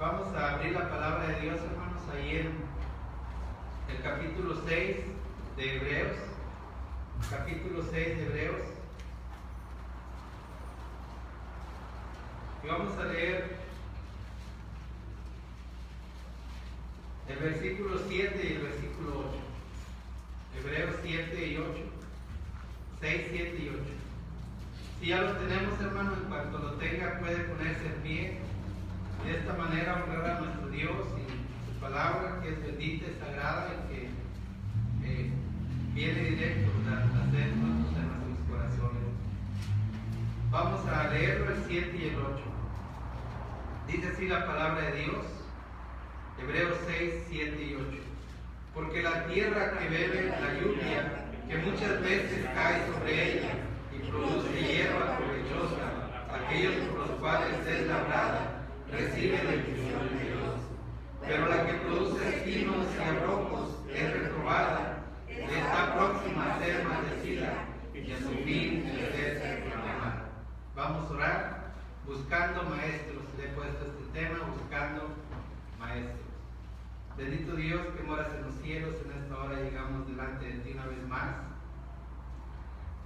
Vamos a abrir la palabra de Dios, hermanos, ahí en el capítulo 6 de Hebreos. Capítulo 6 de Hebreos. Y vamos a leer el versículo 7 y el versículo 8. Hebreos 7 y 8. 6, 7 y 8. Si ya lo tenemos, hermano, en cuanto lo tenga puede ponerse en pie. De esta manera honrar a nuestro Dios y su palabra, que es bendita y sagrada y que viene directo a hacer frutos en nuestros corazones. Vamos a leerlo el 7 y el 8. Dice así la palabra de Dios, Hebreos 6, 7 y 8. Porque la tierra que bebe la lluvia, que muchas veces cae sobre ella y produce hierba provechosa, aquellos por los cuales es labrada, recibe bendición de Dios. Pero la que produce espinos y abrojos es reprobada, está próxima a ser maldecida y a su fin es ser proclamada. Vamos a orar buscando maestros. Le he puesto este tema, buscando maestros. Bendito Dios que moras en los cielos, en esta hora llegamos delante de ti una vez más.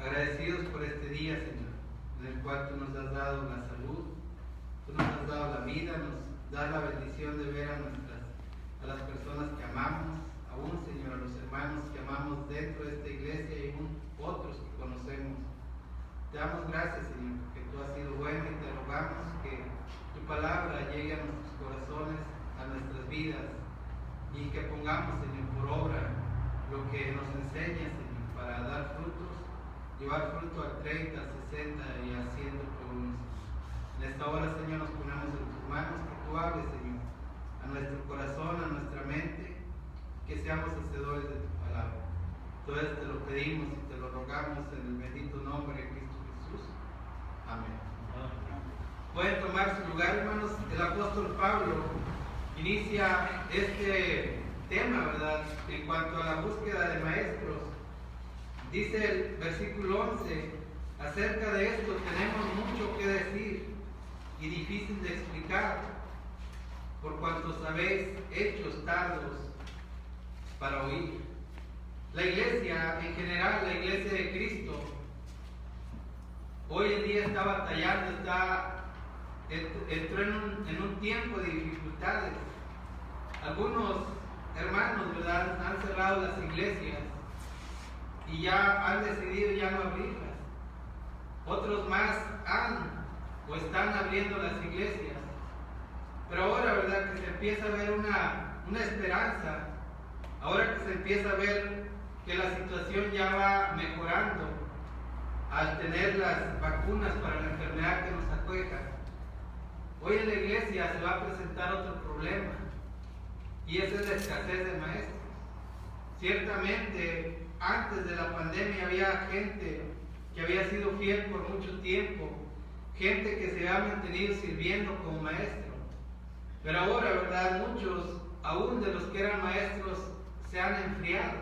Agradecidos por este día, Señor, en el cual tú nos has dado la salud, tú nos has dado la vida, nos das la bendición de ver a las personas que amamos, aún, Señor, a los hermanos que amamos dentro de esta iglesia y aún otros que conocemos. Te damos gracias, Señor, porque tú has sido bueno y te rogamos que tu palabra llegue a nuestros corazones, a nuestras vidas y que pongamos, Señor, por obra lo que nos enseña, Señor, para dar frutos, llevar fruto al 30, 60 y a 100 por uno. En esta hora, Señor, nos ponemos en tus manos, que tú hables, Señor, a nuestro corazón, a nuestra mente, que seamos hacedores de tu palabra. Todo esto te lo pedimos y te lo rogamos en el bendito nombre de Cristo Jesús. Amén. Pueden tomar su lugar, hermanos. El apóstol Pablo inicia este tema, ¿verdad?, en cuanto a la búsqueda de maestros. Dice el versículo 11, acerca de esto tenemos mucho que decir y difícil de explicar, por cuanto sabéis hechos tardos para oír. La iglesia en general, la iglesia de Cristo, hoy en día está batallando, entró en un tiempo de dificultades. Algunos hermanos, ¿verdad?, han cerrado las iglesias y ya han decidido ya no abrirlas. Otros más han o están abriendo las iglesias. Pero ahora, ¿verdad?, que se empieza a ver una esperanza. Ahora que se empieza a ver que la situación ya va mejorando al tener las vacunas para la enfermedad que nos aqueja. Hoy en la iglesia se va a presentar otro problema, y esa es la escasez de maestros. Ciertamente, antes de la pandemia había gente que había sido fiel por mucho tiempo, gente que se había mantenido sirviendo como maestro. Pero ahora, ¿verdad?, muchos, aún de los que eran maestros, se han enfriado.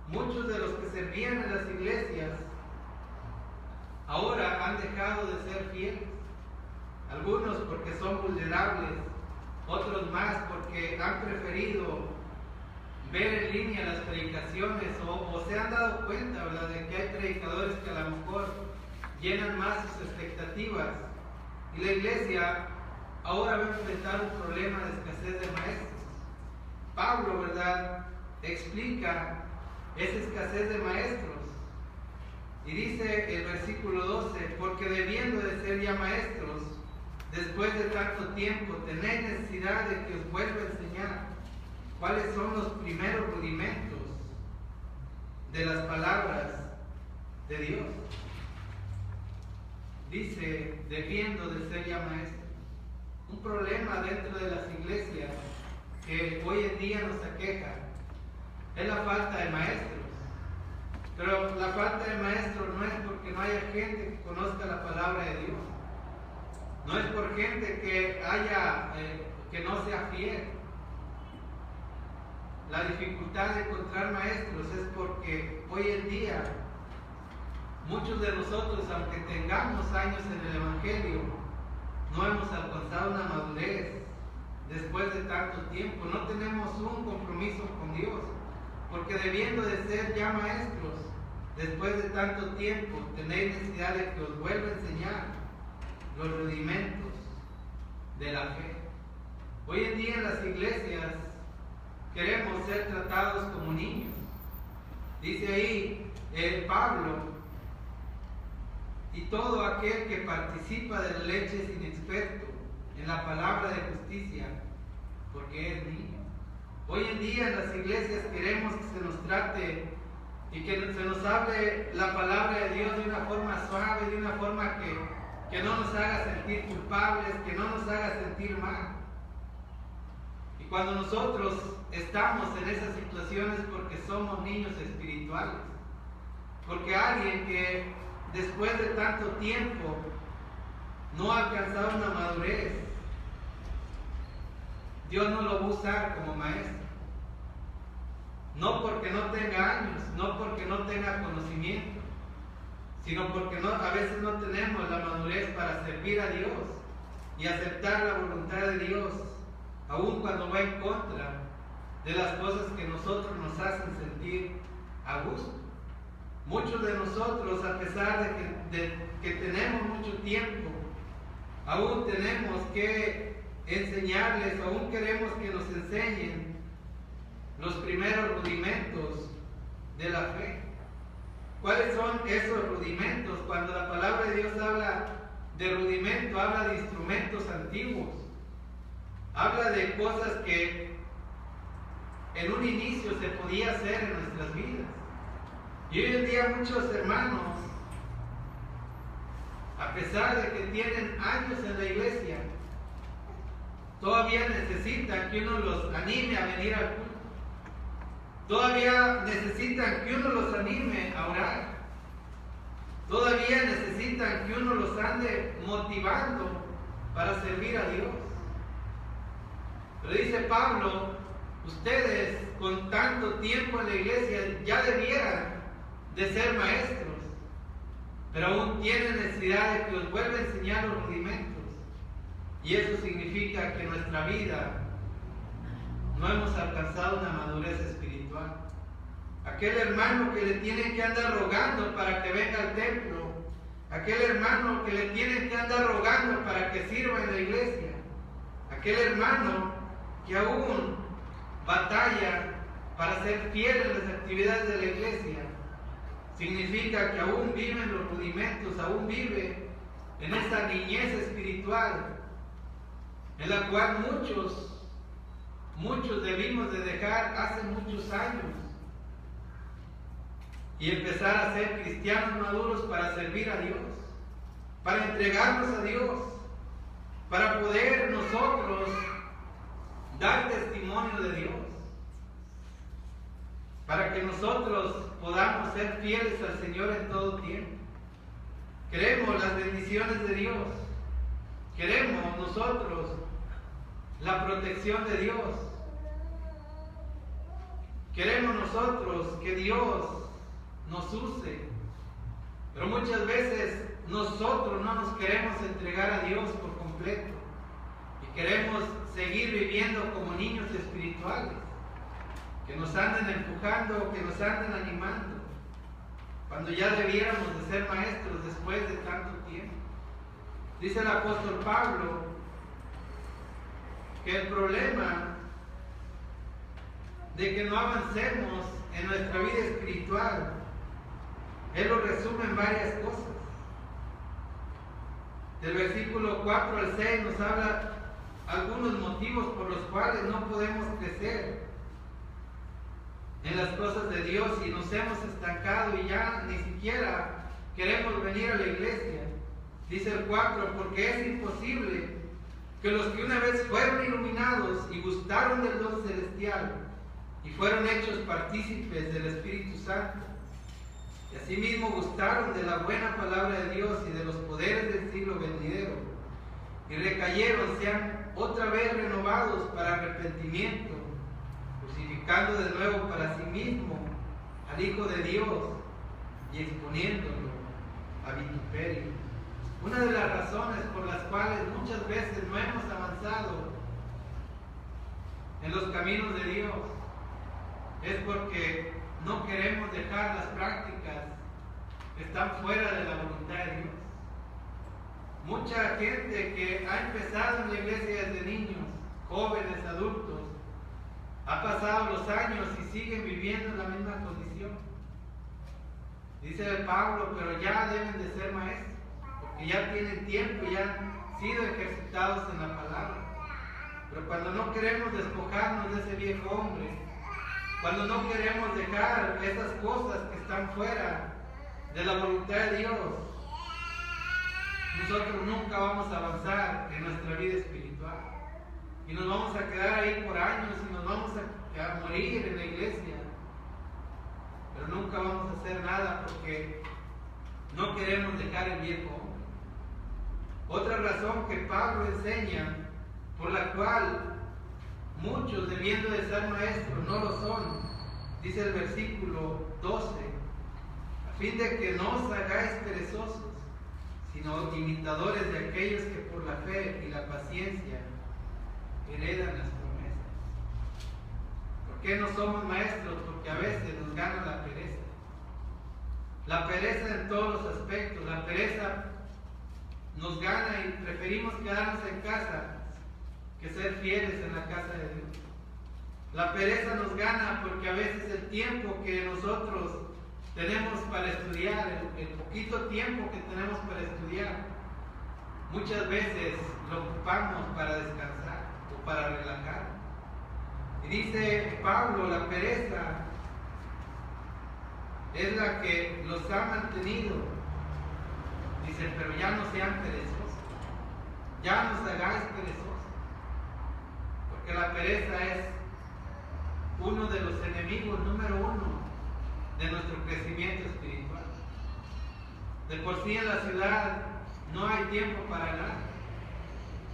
Muchos de los que servían en las iglesias ahora han dejado de ser fieles. Algunos porque son vulnerables, otros más porque han preferido ver en línea las predicaciones o se han dado cuenta, ¿verdad?, de que hay predicadores que a lo mejor llenan más sus expectativas. Y la iglesia ahora va a enfrentar un problema de escasez de maestros. Pablo, ¿verdad?, explica esa escasez de maestros. Y dice el versículo 12, porque debiendo de ser ya maestros, después de tanto tiempo, tenéis necesidad de que os vuelva a enseñar cuáles son los primeros rudimentos de las palabras de Dios. Dice, debiendo de ser ya maestros. Un problema dentro de las iglesias que hoy en día nos aqueja es la falta de maestros. Pero la falta de maestros no es porque no haya gente que conozca la palabra de Dios. No es por gente que no sea fiel. La dificultad de encontrar maestros es porque hoy en día muchos de nosotros, aunque tengamos años en el Evangelio, no hemos alcanzado una madurez tanto tiempo, no tenemos un compromiso con Dios, porque debiendo de ser ya maestros, después de tanto tiempo, tenéis necesidad de que os vuelva a enseñar los rudimentos de la fe. Hoy en día en las iglesias queremos ser tratados como niños. Dice ahí Pablo, y todo aquel que participa de la leche es inexperto en la palabra de justicia, porque es niño. Hoy en día en las iglesias queremos que se nos trate y que se nos hable la palabra de Dios de una forma suave, de una forma que no nos haga sentir culpables, que no nos haga sentir mal. Y cuando nosotros estamos en esas situaciones porque somos niños espirituales, porque alguien que después de tanto tiempo no ha alcanzado una madurez, Dios no lo va a usar como maestro. No porque no tenga años, no porque no tenga conocimiento, sino porque a veces no tenemos la madurez para servir a Dios y aceptar la voluntad de Dios, aun cuando va en contra de las cosas que nosotros nos hacen sentir a gusto. Muchos de nosotros, a pesar de que tenemos mucho tiempo, aún tenemos que enseñarles, aún queremos que nos enseñen los primeros rudimentos de la fe. ¿Cuáles son esos rudimentos? Cuando la palabra de Dios habla de rudimento, habla de instrumentos antiguos, habla de cosas que en un inicio se podía hacer en nuestras vidas. Y hoy en día muchos hermanos, a pesar de que tienen años en la iglesia, todavía necesitan que uno los anime a venir al culto. Todavía necesitan que uno los anime a orar. Todavía necesitan que uno los ande motivando para servir a Dios. Pero dice Pablo, ustedes con tanto tiempo en la iglesia ya debieran de ser maestros, pero aún tienen necesidad de que os vuelva a enseñar los rudimentos. Y eso significa que en nuestra vida no hemos alcanzado una madurez espiritual. Aquel hermano que le tienen que andar rogando para que venga al templo, aquel hermano que le tienen que andar rogando para que sirva en la iglesia, aquel hermano que aún batalla para ser fiel en las actividades de la iglesia, significa que aún vive en los rudimentos, aún vive en esa niñez espiritual, en la cual muchos debimos de dejar hace muchos años y empezar a ser cristianos maduros para servir a Dios, para entregarnos a Dios, para poder nosotros dar testimonio de Dios, para que nosotros podamos ser fieles al Señor en todo tiempo. Queremos las bendiciones de Dios, queremos nosotros la protección de Dios, queremos nosotros que Dios nos use, pero muchas veces nosotros no nos queremos entregar a Dios por completo y queremos seguir viviendo como niños espirituales, que nos anden empujando, que nos anden animando, cuando ya debiéramos de ser maestros después de tanto tiempo. Dice el apóstol Pablo que el problema de que no avancemos en nuestra vida espiritual, él lo resume en varias cosas. Del versículo 4 al 6 nos habla algunos motivos por los cuales no podemos crecer en las cosas de Dios y nos hemos estancado y ya ni siquiera queremos venir a la iglesia. Dice el 4, porque es imposible que los que una vez fueron iluminados y gustaron del don celestial y fueron hechos partícipes del Espíritu Santo, y asimismo gustaron de la buena palabra de Dios y de los poderes del siglo venidero, y recayeron, sean otra vez renovados para arrepentimiento, crucificando de nuevo para sí mismo al Hijo de Dios y exponiéndolo a vituperio. Una de las razones por las cuales muchas veces no hemos avanzado en los caminos de Dios es porque no queremos dejar las prácticas que están fuera de la voluntad de Dios. Mucha gente que ha empezado en la iglesia desde niños, jóvenes, adultos, ha pasado los años y siguen viviendo en la misma condición. Dice Pablo, pero ya deben de ser maestros, porque ya tienen tiempo y ya han sido ejercitados en la palabra. Pero cuando no queremos despojarnos de ese viejo hombre, cuando no queremos dejar esas cosas que están fuera de la voluntad de Dios, nosotros nunca vamos a avanzar en nuestra vida espiritual. Y nos vamos a quedar ahí por años y nos vamos a morir en la iglesia. Pero nunca vamos a hacer nada porque no queremos dejar el viejo hombre. Otra razón que Pablo enseña, por la cual muchos, debiendo de ser maestros, no lo son, dice el versículo 12, a fin de que no os hagáis perezosos, sino imitadores de aquellos que por la fe y la paciencia heredan las promesas. ¿Por qué no somos maestros? Porque a veces nos gana la pereza. La pereza en todos los aspectos. La pereza nos gana y preferimos quedarnos en casa que ser fieles en la casa de Dios. La pereza nos gana porque a veces el tiempo que nosotros tenemos para estudiar, el poquito tiempo que tenemos para estudiar, muchas veces lo ocupamos para descansar o para relajar. Y dice Pablo, la pereza es la que los ha mantenido. Dice, pero ya no sean perezosos, ya no os hagáis perezosos, porque la pereza es uno de los enemigos número uno de nuestro crecimiento espiritual. De por sí en la ciudad no hay tiempo para nada.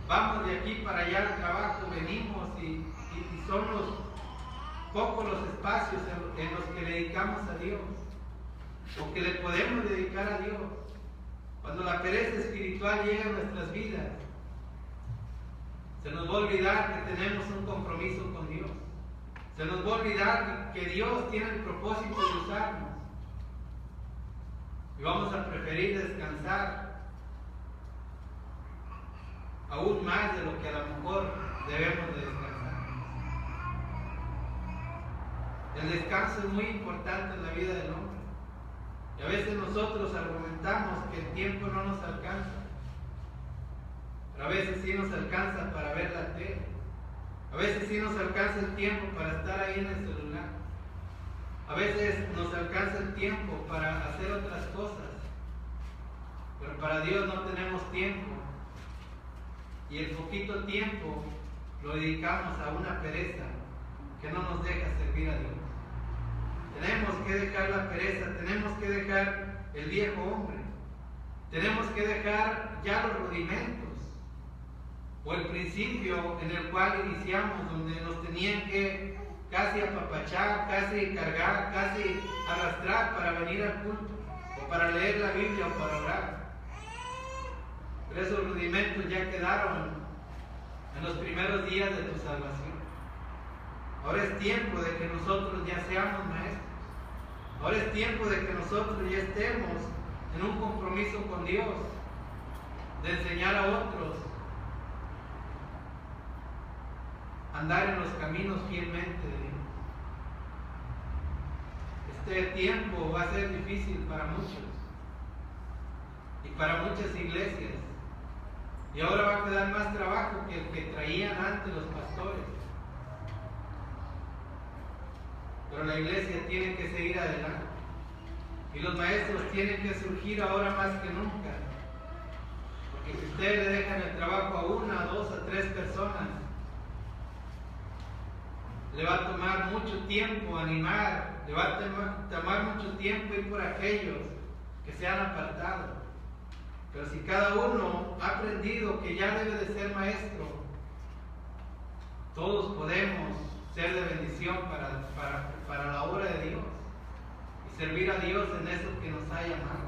Vamos de aquí para allá al trabajo, venimos y son pocos los espacios en los que le dedicamos a Dios o que le podemos dedicar a Dios. Cuando la pereza espiritual llega a nuestras vidas, se nos va a olvidar que tenemos un compromiso con Dios. Se nos va a olvidar que Dios tiene el propósito de usarnos. Y vamos a preferir descansar aún más de lo que a lo mejor debemos de descansar. El descanso es muy importante en la vida del hombre. Y a veces nosotros argumentamos que el tiempo no nos alcanza. Pero a veces sí nos alcanza para ver la tele. A veces sí nos alcanza el tiempo para estar ahí en el celular. A veces nos alcanza el tiempo para hacer otras cosas. Pero para Dios no tenemos tiempo. Y el poquito tiempo lo dedicamos a una pereza que no nos deja servir a Dios. Tenemos que dejar la pereza, tenemos que dejar el viejo hombre. Tenemos que dejar ya los rudimentos. O el principio en el cual iniciamos, donde nos tenían que casi apapachar, casi cargar, casi arrastrar para venir al culto, o para leer la Biblia o para orar. Pero esos rudimentos ya quedaron en los primeros días de tu salvación. Ahora es tiempo de que nosotros ya seamos maestros. Ahora es tiempo de que nosotros ya estemos en un compromiso con Dios, de enseñar a otros andar en los caminos fielmente de Dios. Este tiempo va a ser difícil para muchos y para muchas iglesias, y ahora va a quedar más trabajo que el que traían antes los pastores. Pero la iglesia tiene que seguir adelante y los maestros tienen que surgir ahora más que nunca, porque si ustedes le dejan el trabajo a una, a dos, a tres personas, le va a tomar mucho tiempo animar, le va a tomar mucho tiempo ir por aquellos que se han apartado. Pero si cada uno ha aprendido que ya debe de ser maestro, todos podemos ser de bendición para la obra de Dios y servir a Dios en eso que nos ha llamado.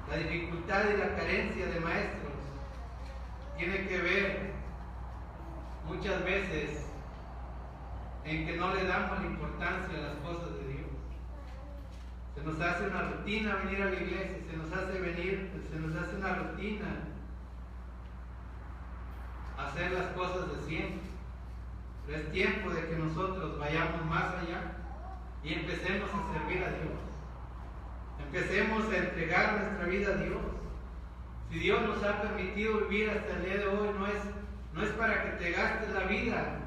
La dificultad y la carencia de maestros tiene que ver muchas veces en que no le damos la importancia a las cosas de Dios. Se nos hace una rutina venir a la iglesia, se nos hace una rutina hacer las cosas de siempre. Pero es tiempo de que nosotros vayamos más allá y empecemos a servir a Dios. Empecemos a entregar nuestra vida a Dios. Si Dios nos ha permitido vivir hasta el día de hoy, no es para que te gastes la vida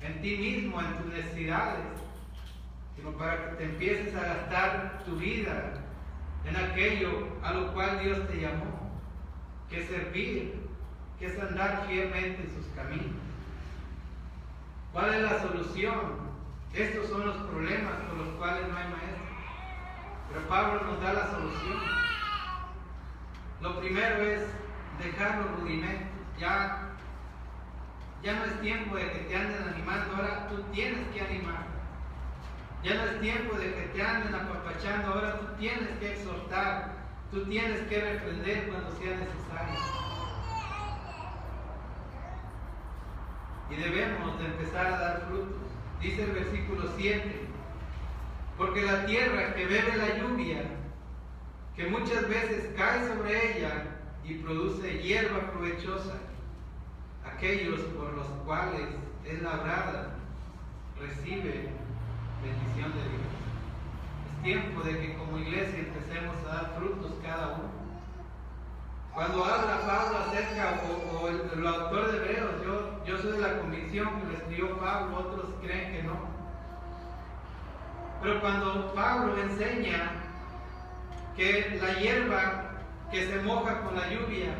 en ti mismo, en tus necesidades, sino para que te empieces a gastar tu vida en aquello a lo cual Dios te llamó, que es servir, que es andar fielmente en sus caminos. ¿Cuál es la solución? Estos son los problemas por los cuales no hay maestro. Pero Pablo nos da la solución. Lo primero es dejar los rudimentos. Ya no es tiempo de que te anden animando, ahora tú tienes que animar. Ya no es tiempo de que te anden apapachando, ahora tú tienes que exhortar, tú tienes que reprender cuando sea necesario. Y debemos de empezar a dar frutos. Dice el versículo 7, porque la tierra que bebe la lluvia, que muchas veces cae sobre ella y produce hierba provechosa, aquellos por los cuales es labrada, recibe bendición de Dios. Es tiempo de que como iglesia empecemos a dar frutos cada uno. Cuando habla Pablo acerca, o el autor de Hebreos, yo soy de la convicción que lo escribió Pablo, otros creen que no. Pero cuando Pablo enseña que la hierba que se moja con la lluvia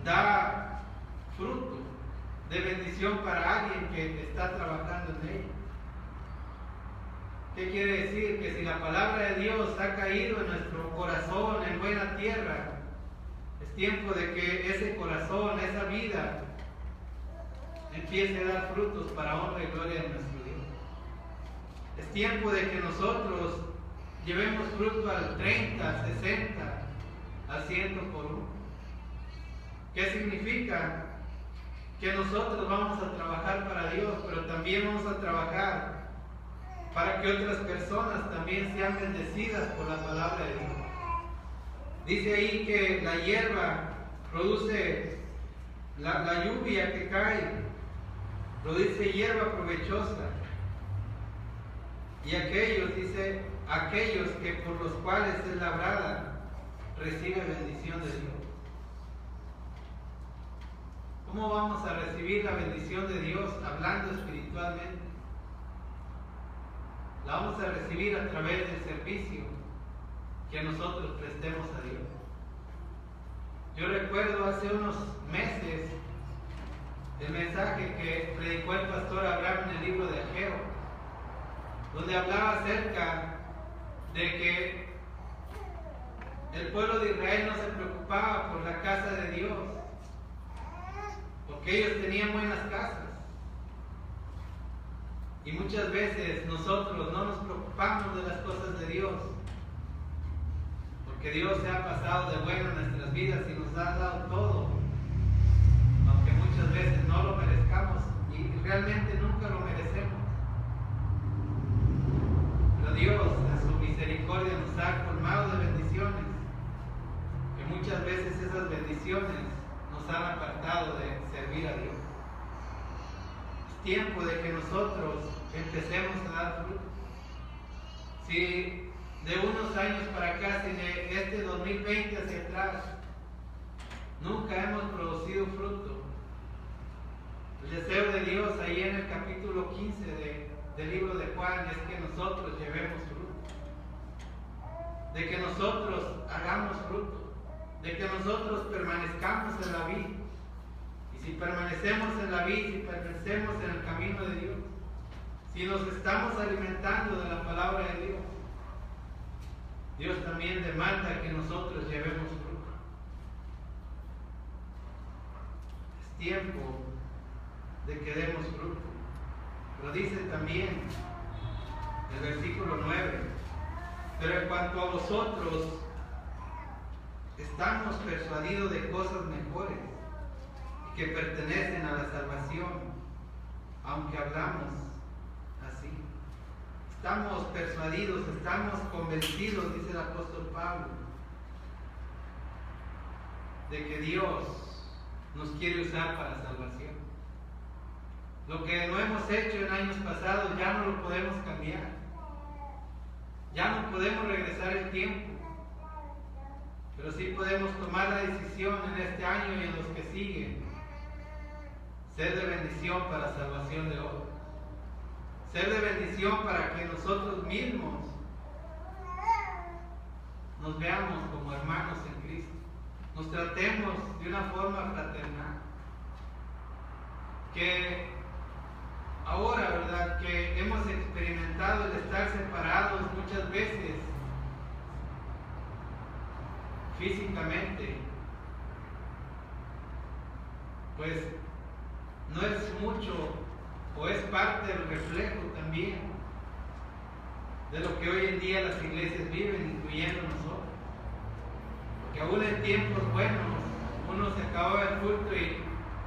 da fruto de bendición para alguien que está trabajando en ella. ¿Qué quiere decir? Que si la palabra de Dios ha caído en nuestro corazón en buena tierra, es tiempo de que ese corazón, esa vida, empiece a dar frutos para honra y gloria de nuestro Dios. Es tiempo de que nosotros llevemos fruto al 30, al 60, al 100 por uno. ¿Qué significa? Que nosotros vamos a trabajar para Dios, pero también vamos a trabajar para que otras personas también sean bendecidas por la palabra de Dios. Dice ahí que la hierba produce, la lluvia que cae, produce hierba provechosa. Y aquellos, dice, aquellos que por los cuales es labrada, recibe bendición de Dios. ¿Cómo vamos a recibir la bendición de Dios hablando espiritualmente? La vamos a recibir a través del servicio que nosotros prestemos a Dios. Yo recuerdo hace unos meses el mensaje que predicó el pastor Abraham en el libro de Ageo, donde hablaba acerca de que el pueblo de Israel no se preocupaba por la casa de Dios, porque ellos tenían buenas casas. Y muchas veces nosotros no nos preocupamos de las cosas de Dios, porque Dios se ha pasado de bueno en nuestras vidas y nos ha dado todo, aunque muchas veces no lo merezcamos y realmente nunca lo merecemos. Pero Dios, en su misericordia, nos ha colmado de bendiciones, que muchas veces esas bendiciones nos han apartado de servir a Dios. Es tiempo de que nosotros empecemos a dar fruto. Si de unos años para acá, si de este 2020 hacia atrás, nunca hemos producido fruto, el deseo de Dios ahí en el capítulo 15 del libro de Juan es que nosotros llevemos fruto, de que nosotros hagamos fruto, de que nosotros permanezcamos en la vida. Y si permanecemos en la vida, si permanecemos en el camino de Dios, si nos estamos alimentando de la palabra de Dios, Dios también demanda que nosotros llevemos fruto. Es tiempo de que demos fruto. Lo dice también el versículo 9. Pero en cuanto a vosotros, estamos persuadidos de cosas mejores que pertenecen a la salvación, aunque hablamos así. Estamos persuadidos, estamos convencidos, dice el apóstol Pablo, de que Dios nos quiere usar para salvación. Lo que no hemos hecho en años pasados ya no lo podemos cambiar. Ya no podemos regresar el tiempo. Pero sí podemos tomar la decisión en este año y en los que siguen. Ser de bendición para salvación de otros. Ser de bendición para que nosotros mismos nos veamos como hermanos en Cristo. Nos tratemos de una forma fraternal. Que ahora, ¿verdad?, que hemos experimentado el estar separados muchas veces físicamente, pues no es mucho o es parte del reflejo también de lo que hoy en día las iglesias viven, incluyendo nosotros. Porque aún en tiempos buenos uno se acababa el culto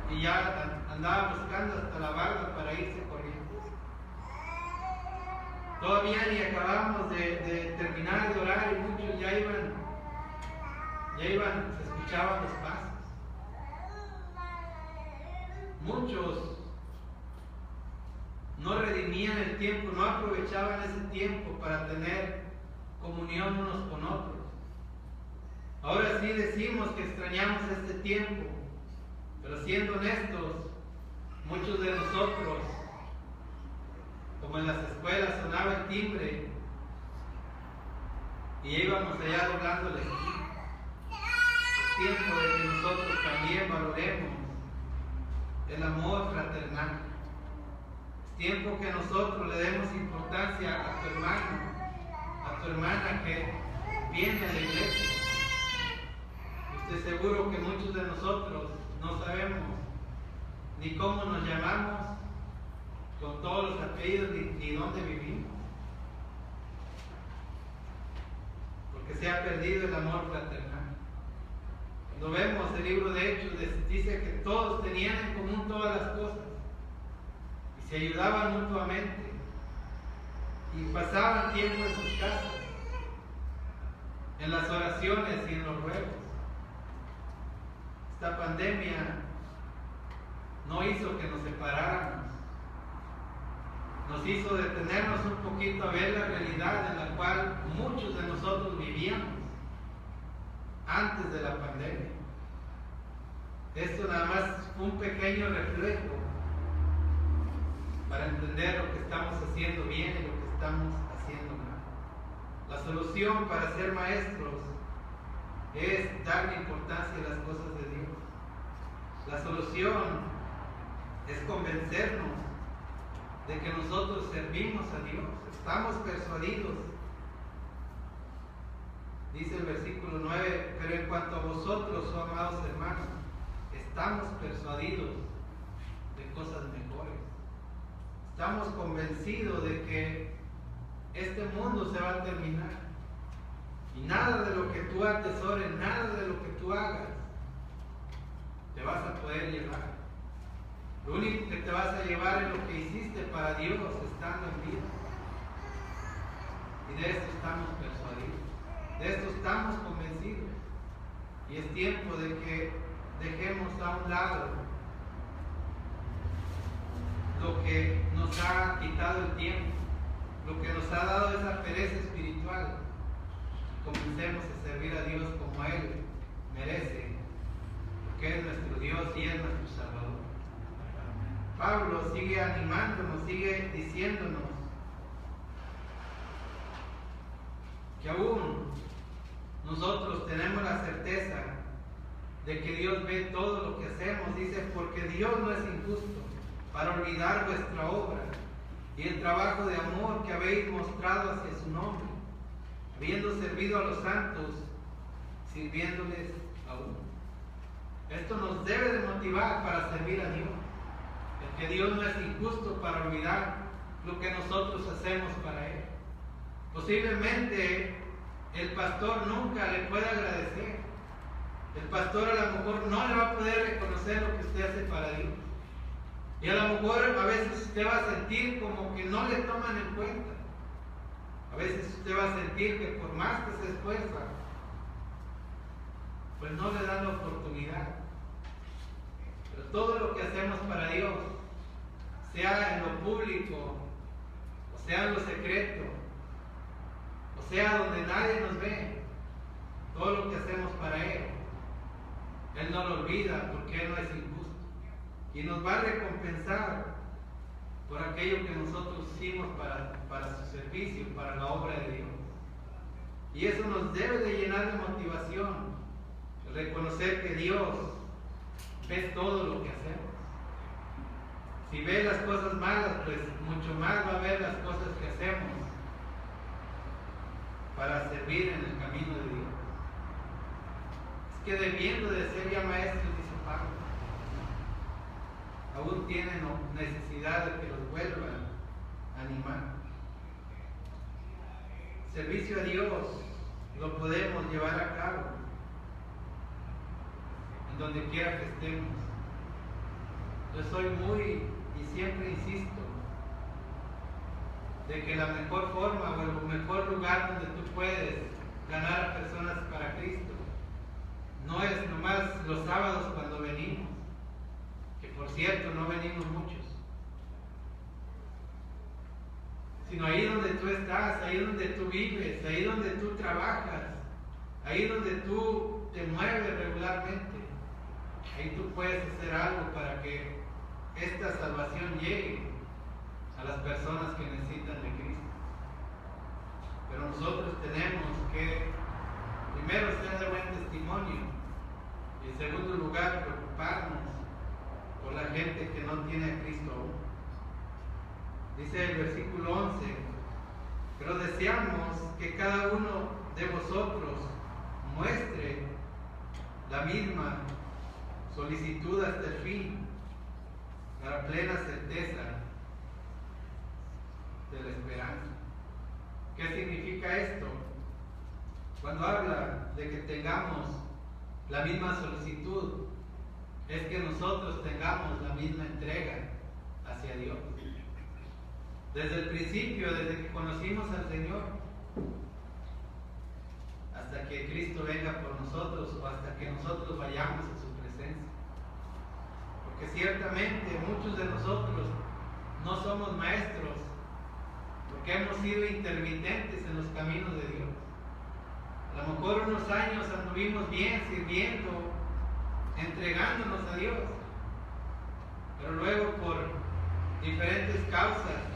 y ya andaba buscando hasta la barba para irse corriendo. Todavía ni acabamos de terminar de orar y muchos ya iban, se escuchaban los pasos. Muchos no redimían el tiempo, no aprovechaban ese tiempo para tener comunión unos con otros. Ahora sí decimos que extrañamos este tiempo, pero siendo honestos, muchos de nosotros, como en las escuelas sonaba el timbre y íbamos allá doblando la esquina, es tiempo de que nosotros también valoremos el amor fraternal. Es tiempo que nosotros le demos importancia a tu hermano, a tu hermana que viene a la iglesia. Estoy seguro que muchos de nosotros no sabemos ni cómo nos llamamos, con todos los apellidos, ni dónde vivimos. Porque se ha perdido el amor fraternal. Cuando vemos el libro de Hechos, dice que todos tenían en común todas las cosas y se ayudaban mutuamente y pasaban tiempo en sus casas, en las oraciones y en los ruegos. Esta pandemia no hizo que nos separáramos, nos hizo detenernos un poquito a ver la realidad en la cual muchos de nosotros vivíamos antes de la pandemia. Esto nada más fue un pequeño reflejo para entender lo que estamos haciendo bien y lo que estamos haciendo mal. La solución para ser maestros es darle importancia a las cosas de Dios. La solución es convencernos de que nosotros servimos a Dios, estamos persuadidos. Dice el versículo 9, pero en cuanto a vosotros, oh amados hermanos, estamos persuadidos de cosas mejores. Estamos convencidos de que este mundo se va a terminar y nada de lo que tú atesores, nada de lo que tú hagas te vas a poder llevar. Lo único que te vas a llevar es lo que hiciste para Dios estando en vida. Y de esto estamos persuadidos, de esto estamos convencidos. Y es tiempo de que dejemos a un lado lo que nos ha quitado el tiempo, lo que nos ha dado esa pereza espiritual. Comencemos a servir a Dios como Él merece, porque es nuestro Dios y es nuestro Salvador. Pablo sigue animándonos, sigue diciéndonos que aún nosotros tenemos la certeza de que Dios ve todo lo que hacemos. Dice, porque Dios no es injusto para olvidar vuestra obra y el trabajo de amor que habéis mostrado hacia su nombre, habiendo servido a los santos, sirviéndoles aún. Esto nos debe de motivar para servir a Dios. El que Dios no es injusto para olvidar lo que nosotros hacemos para Él. Posiblemente el pastor nunca le pueda agradecer. El pastor a lo mejor no le va a poder reconocer lo que usted hace para Dios. Y a lo mejor a veces usted va a sentir como que no le toman en cuenta. A veces usted va a sentir que por más que se esfuerza, pues no le dan la oportunidad. Pero todo lo que hacemos para Dios, sea en lo público, o sea en lo secreto, o sea donde nadie nos ve, todo lo que hacemos para Él, Él no lo olvida porque Él no es injusto. Y nos va a recompensar por aquello que nosotros hicimos para su servicio, para la obra de Dios. Y eso nos debe de llenar de motivación, reconocer que Dios ve todo lo que hacemos. Si ve las cosas malas, pues mucho más va a ver las cosas que hacemos para servir en el camino de Dios. Es que debiendo de ser ya maestros, dice Pablo, aún tienen necesidad de que los vuelvan a animar. Servicio a Dios lo podemos llevar a cabo en donde quiera que estemos. Yo soy muy y siempre insisto de que la mejor forma o el mejor lugar donde tú puedes ganar a personas para Cristo no es nomás los sábados cuando venimos, que por cierto no venimos muchos, sino ahí donde tú estás, ahí donde tú vives, ahí donde tú trabajas, ahí donde tú te mueves regularmente. Ahí tú puedes hacer algo para que esta salvación llegue a las personas que necesitan de Cristo. Pero nosotros tenemos que primero ser de buen testimonio y en segundo lugar preocuparnos por la gente que no tiene a Cristo aún. Dice el versículo 11, pero deseamos que cada uno de vosotros muestre la misma solicitud hasta el fin, para plena certeza de la esperanza. ¿Qué significa esto? Cuando habla de que tengamos la misma solicitud, es que nosotros tengamos la misma entrega hacia Dios. Desde el principio, desde que conocimos al Señor, hasta que Cristo venga por nosotros o hasta que nosotros vayamos a su presencia. Porque ciertamente muchos de nosotros no somos maestros, porque hemos sido intermitentes en los caminos de Dios. A lo mejor unos años anduvimos bien, sirviendo, entregándonos a Dios, pero luego por diferentes causas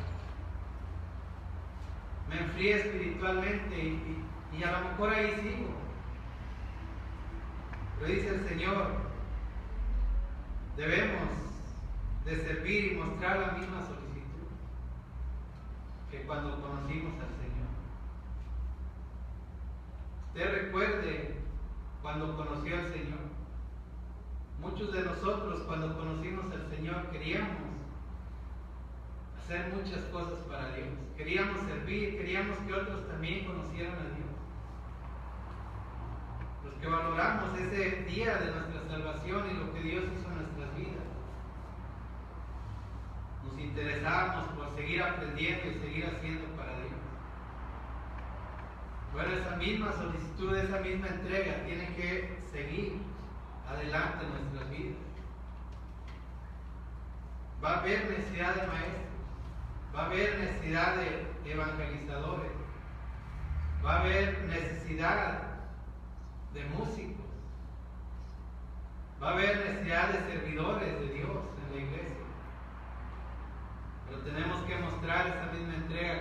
me enfrié espiritualmente y a lo mejor ahí sigo. Pero dice el Señor, debemos de servir y mostrar la misma solicitud que cuando conocimos al Señor. Usted recuerde cuando conoció al Señor. Muchos de nosotros cuando conocimos al Señor queríamos hacer muchas cosas para Dios. Queríamos servir, queríamos que otros también conocieran a Dios. Los que valoramos ese día de nuestra salvación y lo que Dios hizo en nuestras vidas. Nos interesábamos por seguir aprendiendo y seguir haciendo para Dios. Bueno, esa misma solicitud, esa misma entrega tiene que seguir adelante en nuestras vidas. Va a haber necesidad de maestros, va a haber necesidad de evangelizadores, va a haber necesidad de músicos, va a haber necesidad de servidores de Dios en la iglesia. Pero tenemos que mostrar esa misma entrega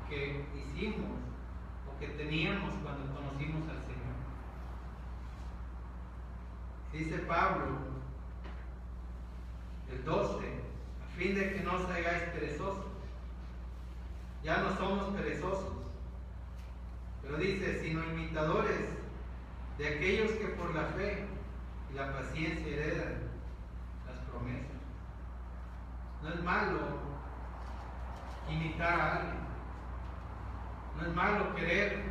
que hicimos o que teníamos cuando conocimos al Señor. Dice Pablo, el 12, a fin de que no os hagáis perezosos. Ya no somos perezosos, pero dice, sino imitadores de aquellos que por la fe y la paciencia heredan las promesas. No es malo imitar a alguien, no es malo querer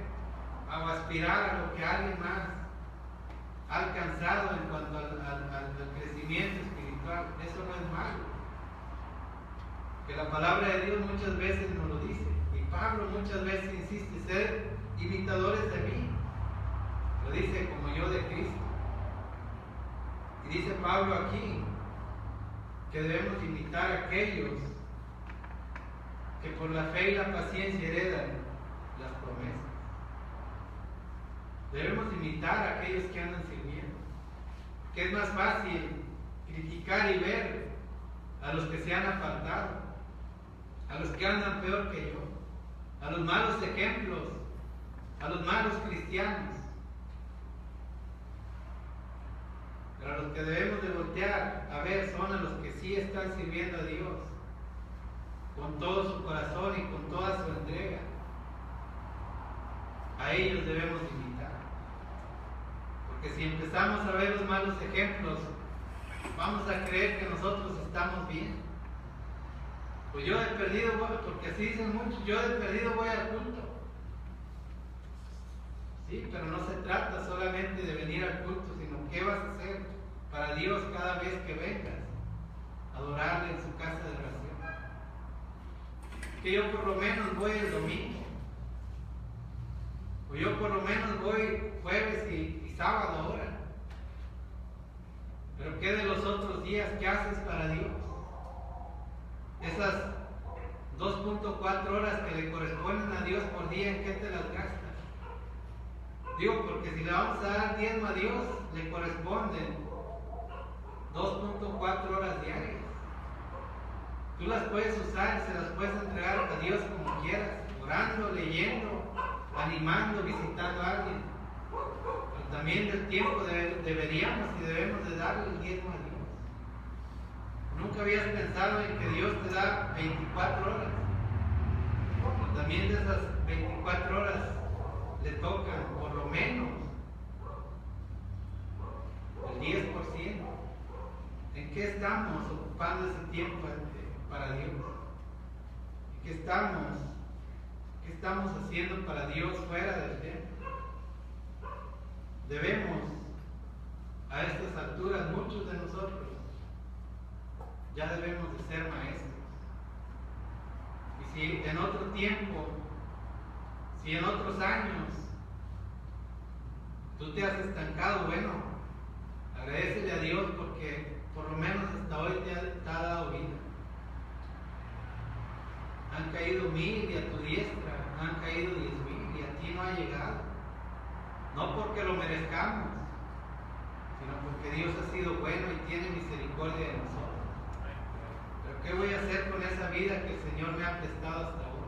o aspirar a lo que alguien más ha alcanzado en cuanto al crecimiento espiritual. Eso no es malo. Que la palabra de Dios muchas veces nos lo dice. Y Pablo muchas veces insiste, ser imitadores de mí. Lo dice como yo de Cristo. Y dice Pablo aquí que debemos imitar a aquellos que por la fe y la paciencia heredan las promesas. Debemos imitar a aquellos que andan sirviendo. Que es más fácil criticar y ver a los que se han apartado, a los que andan peor que yo, a los malos ejemplos, a los malos cristianos. Pero a los que debemos de voltear a ver son a los que sí están sirviendo a Dios con todo su corazón y con toda su entrega. A ellos debemos imitar. Porque si empezamos a ver los malos ejemplos, vamos a creer que nosotros estamos bien. Pues yo he perdido, porque así dicen muchos, yo he perdido voy al culto. Sí, pero no se trata solamente de venir al culto, sino qué vas a hacer para Dios cada vez que vengas a adorarle en su casa de oración. Que yo por lo menos voy el domingo, o yo por lo menos voy jueves y sábado ahora. Pero ¿qué de los otros días? ¿Qué haces para Dios? Esas 2.4 horas que le corresponden a Dios por día, ¿en qué te las gastas? Digo, porque si le vamos a dar diezmo a Dios, le corresponden 2.4 horas diarias. Tú las puedes usar y se las puedes entregar a Dios como quieras, orando, leyendo, animando, visitando a alguien. Pero también del tiempo deberíamos y debemos de darle el diezmo a Dios. Nunca habías pensado en que Dios te da 24 horas. Pero también de esas 24 horas le tocan por lo menos el 10%. ¿En qué estamos ocupando ese tiempo para Dios? ¿En qué estamos haciendo para Dios fuera del templo? Debemos, a estas alturas, muchos de nosotros ya debemos de ser maestros. Y si en otro tiempo, si en otros años tú te has estancado, bueno, agradécele a Dios porque por lo menos hasta hoy te ha dado vida. Han caído 1000 y a tu diestra han caído 10,000 y a ti no ha llegado. No porque lo merezcamos, sino porque Dios ha sido bueno y tiene misericordia de nosotros. Pero ¿qué voy a hacer con esa vida que el Señor me ha prestado hasta ahora?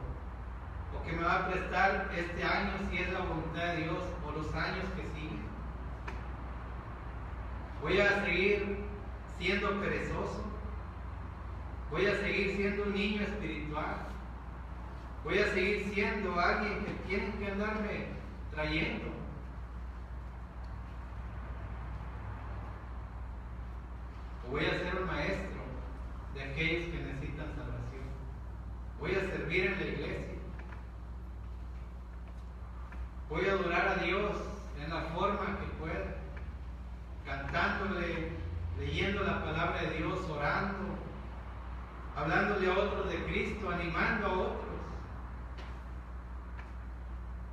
¿O que me va a prestar este año si es la voluntad de Dios, o los años que siguen? ¿Voy a seguir siendo perezoso? ¿Voy a seguir siendo un niño espiritual? ¿Voy a seguir siendo alguien que tiene que andarme trayendo? ¿O voy a ser un maestro de aquellos que necesitan salvación? ¿Voy a servir en la iglesia? ¿Voy a adorar a Dios en la forma que pueda? Cantándole, leyendo la palabra de Dios, orando, hablándole a otros de Cristo, animando a otros.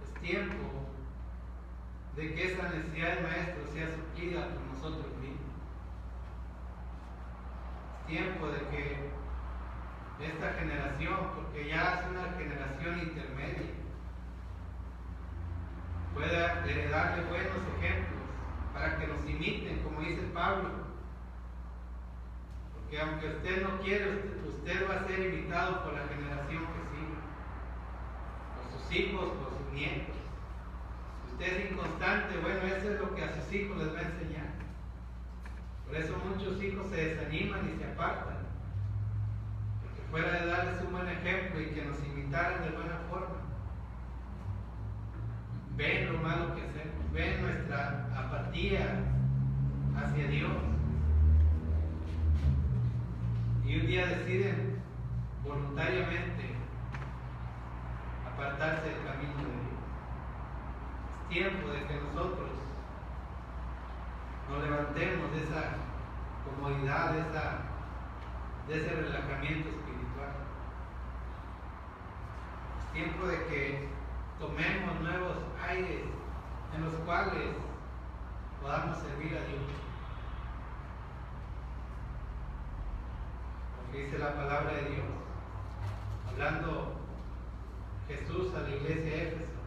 Es tiempo de que esa necesidad de maestro sea suplida por nosotros mismos. Es tiempo de que esta generación, porque ya es una generación intermedia, pueda heredarle buenos ejemplos para que nos imiten, como dice Pablo. Porque aunque usted no quiere, usted va a ser imitado por la generación que sigue, por sus hijos, por sus nietos. Si usted es inconstante, bueno, eso es lo que a sus hijos les va a enseñar. Por eso muchos hijos se desaniman y se apartan, porque fuera de darles un buen ejemplo y que nos imitaran de buena forma, ven lo malo que hacemos, ven nuestra apatía hacia Dios. Y un día deciden voluntariamente apartarse del camino de Dios. Es tiempo de que nosotros nos levantemos de esa comodidad, de ese relajamiento espiritual. espiritual. Es tiempo de que tomemos nuevos aires en los cuales podamos servir a Dios. Porque dice la palabra de Dios, hablando Jesús a la iglesia de Éfeso: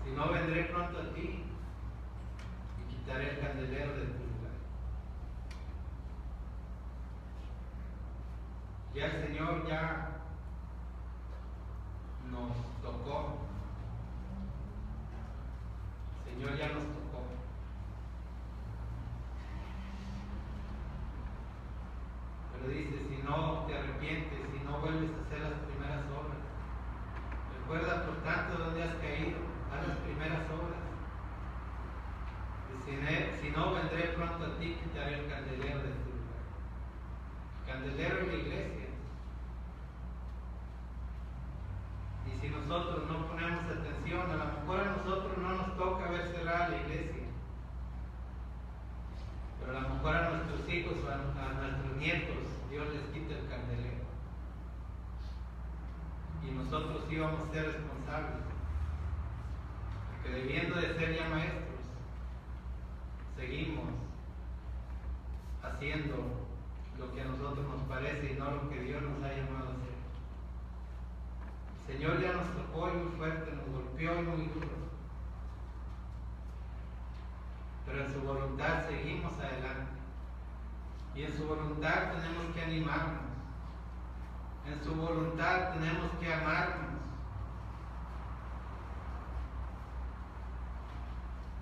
si no, vendré pronto a ti y quitaré el candelero de tu lugar. Ya el Señor ya nos tocó. El Señor ya nos tocó. Pero dice, si no te arrepientes, si no vuelves a hacer las primeras obras, recuerda por tanto dónde has caído, haz las primeras obras. Y si no, vendré pronto a ti y quitaré el candelero de tu lugar. El candelero es la iglesia. Y si nosotros no ponemos atención, a lo mejor a nosotros no nos toca ver cerrada la iglesia, pero a lo mejor a nuestros hijos o a nuestros nietos Dios les quita el candelero. Y nosotros íbamos a ser responsables, porque debiendo de ser ya maestros, seguimos haciendo lo que a nosotros nos parece y no lo que Dios nos ha llamado a hacer. El Señor ya nos tocó y muy fuerte, nos golpeó y muy duro, pero en su voluntad seguimos adelante, y en su voluntad tenemos que animarnos, en su voluntad tenemos que amarnos,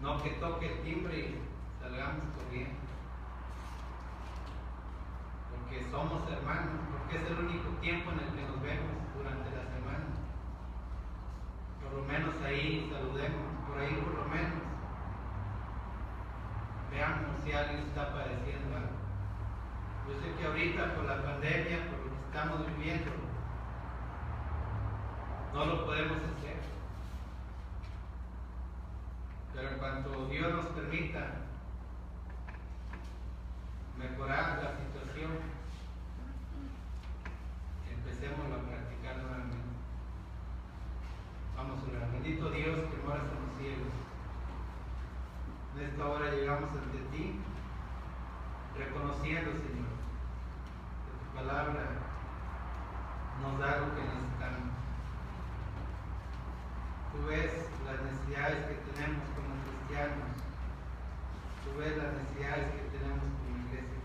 no que toque el timbre y salgamos corriendo, porque somos hermanos, porque es el único tiempo en el que nos vemos durante la semana. Por lo menos ahí saludemos, por ahí por lo menos veamos si alguien está padeciendo algo. Yo sé que ahorita por la pandemia, por lo que estamos viviendo, no lo podemos hacer, pero en cuanto Dios nos permita mejorar la situación, empecemos a practicar nuevamente. Vamos a orar. Bendito Dios que moras en los cielos, en esta hora llegamos ante ti, reconociendo, Señor, que tu palabra nos da lo que necesitamos. Tú ves las necesidades que tenemos como cristianos, tú ves las necesidades que tenemos como iglesia.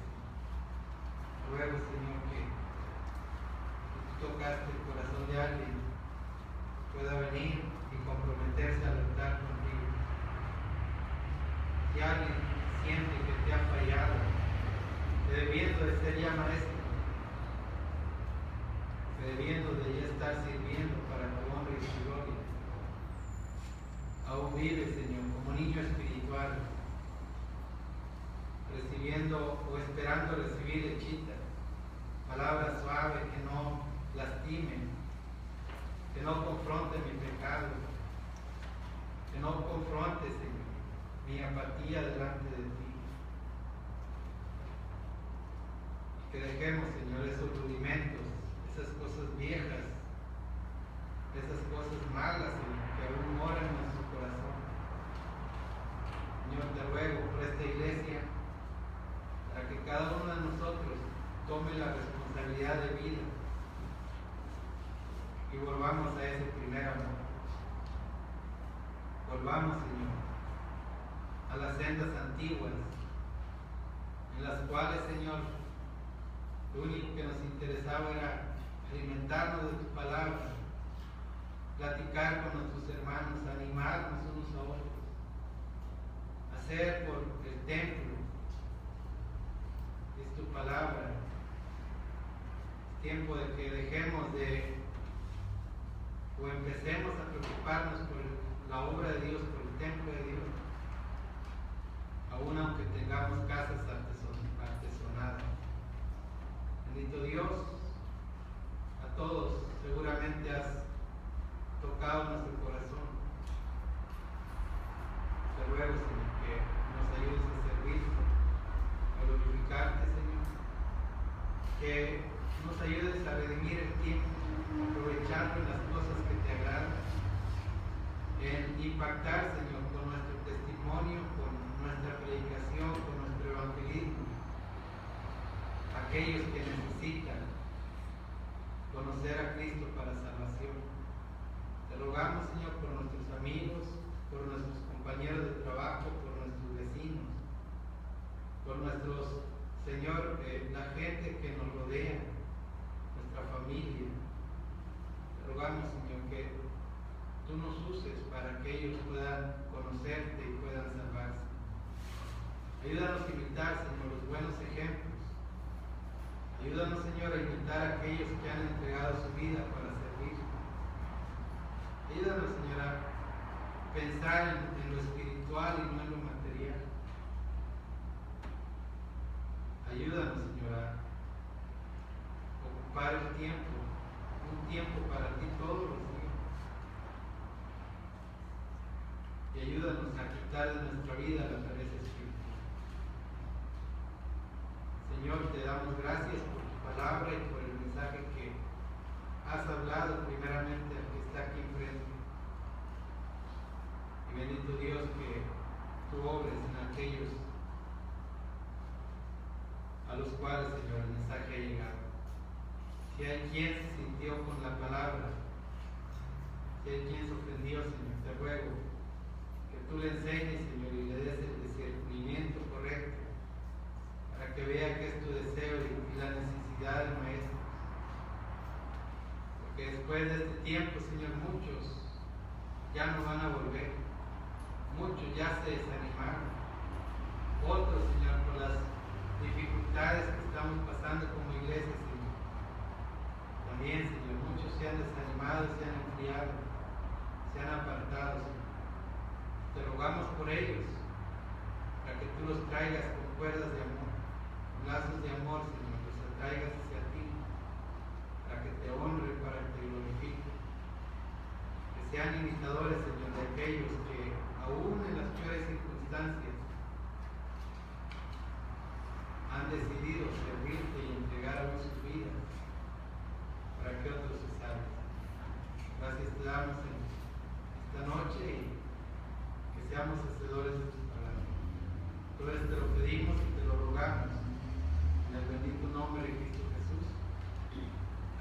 Ruego, Señor, que tú tocaste el corazón de alguien, pueda venir y comprometerse a luchar contigo. Si alguien siente que te ha fallado, debiendo de ser ya maestro, debiendo de ya estar sirviendo para tu honra y tu gloria, aún vive, Señor, como niño espiritual, recibiendo o esperando recibir hechita, palabras suaves que no lastimen, que no confronte mi pecado, que no confronte, Señor, mi apatía delante de ti. Que dejemos, Señor, esos rudimentos, esas cosas viejas, esas cosas malas, Señor, que aún moran en nuestro corazón. Señor, te ruego por esta iglesia, para que cada uno de nosotros tome la responsabilidad de vida y volvamos a ese primer amor. Volvamos, Señor, a las sendas antiguas, en las cuales, Señor, lo único que nos interesaba era alimentarnos de tu palabra, platicar con nuestros hermanos, animarnos unos a otros, hacer por el templo, es tu palabra. Es tiempo de que dejemos de, o empecemos a preocuparnos por la obra de Dios, por el templo de Dios, aún aunque tengamos casas artesonadas. Bendito Dios, a todos seguramente has tocado nuestro corazón. Te ruego, Señor, que nos ayudes a servirte, a glorificarte, Señor, que nos ayudes a redimir el tiempo, aprovechando las cosas que te agradan, en impactar, Señor, con nuestro testimonio, con nuestra predicación, con nuestro evangelismo, aquellos que necesitan conocer a Cristo para salvación. Te rogamos, Señor, por nuestros amigos, por nuestros compañeros de trabajo, por nuestros vecinos, por nuestros, Señor, la gente que nos rodea, nuestra familia. Te rogamos, Señor, que tú nos uses para que ellos puedan conocerte y puedan salvarse. Ayúdanos a imitar, Señor, los buenos ejemplos. Ayúdanos, Señor, a imitar a aquellos que han entregado su vida para servir. Ayúdanos, Señor, a pensar en lo espiritual y no en lo material. Ayúdanos, Señor, a ocupar el tiempo, un tiempo para ti todos los días. Y ayúdanos a quitar de nuestra vida la pereza espiritual. Señor, te damos gracias por tu palabra y por el mensaje que has hablado primeramente al que está aquí enfrente. Y bendito Dios, que tú obres en aquellos a los cuales, Señor, el mensaje ha llegado. Si hay quien se sintió con la palabra, si hay quien se ofendió, Señor, te ruego que tú le enseñes, Señor, y le des el discernimiento correcto, para que vea que es tu deseo y la necesidad del Maestro. Porque después de este tiempo, Señor, muchos ya no van a volver. Muchos ya se desanimaron. Otros, Señor, por las dificultades que estamos pasando como iglesia, Señor. También, Señor, muchos se han desanimado, se han enfriado, se han apartado, Señor. Te rogamos por ellos, para que tú los traigas con cuerdas de amor, con lazos de amor, Señor, los atraigas hacia ti, para que te honren, para que te glorifiquen. Que sean imitadores, Señor, de aquellos que, aún en las peores circunstancias, han decidido servirte y entregar aún sus vidas para que otros se salven. Gracias te damos en esta noche y que seamos hacedores de tus palabras. Todo esto te lo pedimos y te lo rogamos en el bendito nombre de Cristo Jesús.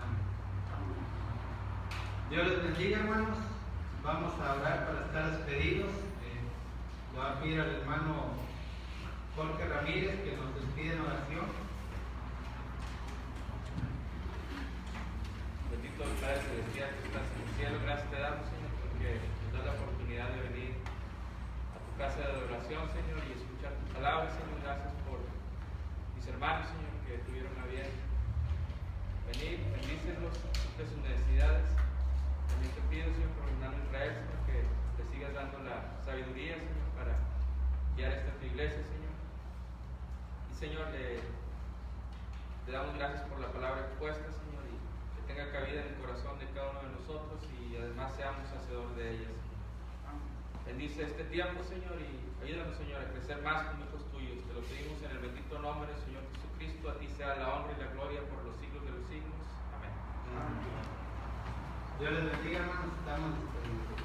Amén. Dios les bendiga, hermanos. Vamos a orar para estar despedidos. Le voy a pedir al hermano Jorge Ramírez que nos despide en oración. Bendito Padre Celestial que estás en el cielo, gracias te damos, Señor, porque nos das la oportunidad de venir a tu casa de adoración, Señor, y escuchar tu palabra, Señor. Gracias por mis hermanos, Señor, que tuvieron a bien venir, bendícelos, suple sus necesidades. También te pido, Señor, por el hermano Israel, Señor, que le sigas dando la sabiduría, Señor, para guiar esta tu iglesia, Señor. Y, Señor, le damos gracias por la palabra expuesta, Señor, y que tenga cabida en el corazón de cada uno de nosotros y además seamos hacedores de ella, Señor. Bendice este tiempo, Señor, y ayúdanos, Señor, a crecer más con hijos tuyos. Te lo pedimos en el bendito nombre del Señor Jesucristo. A ti sea la honra y la gloria por los siglos de los siglos. Amén. Dios les bendiga, hermanos. Estamos despedidos.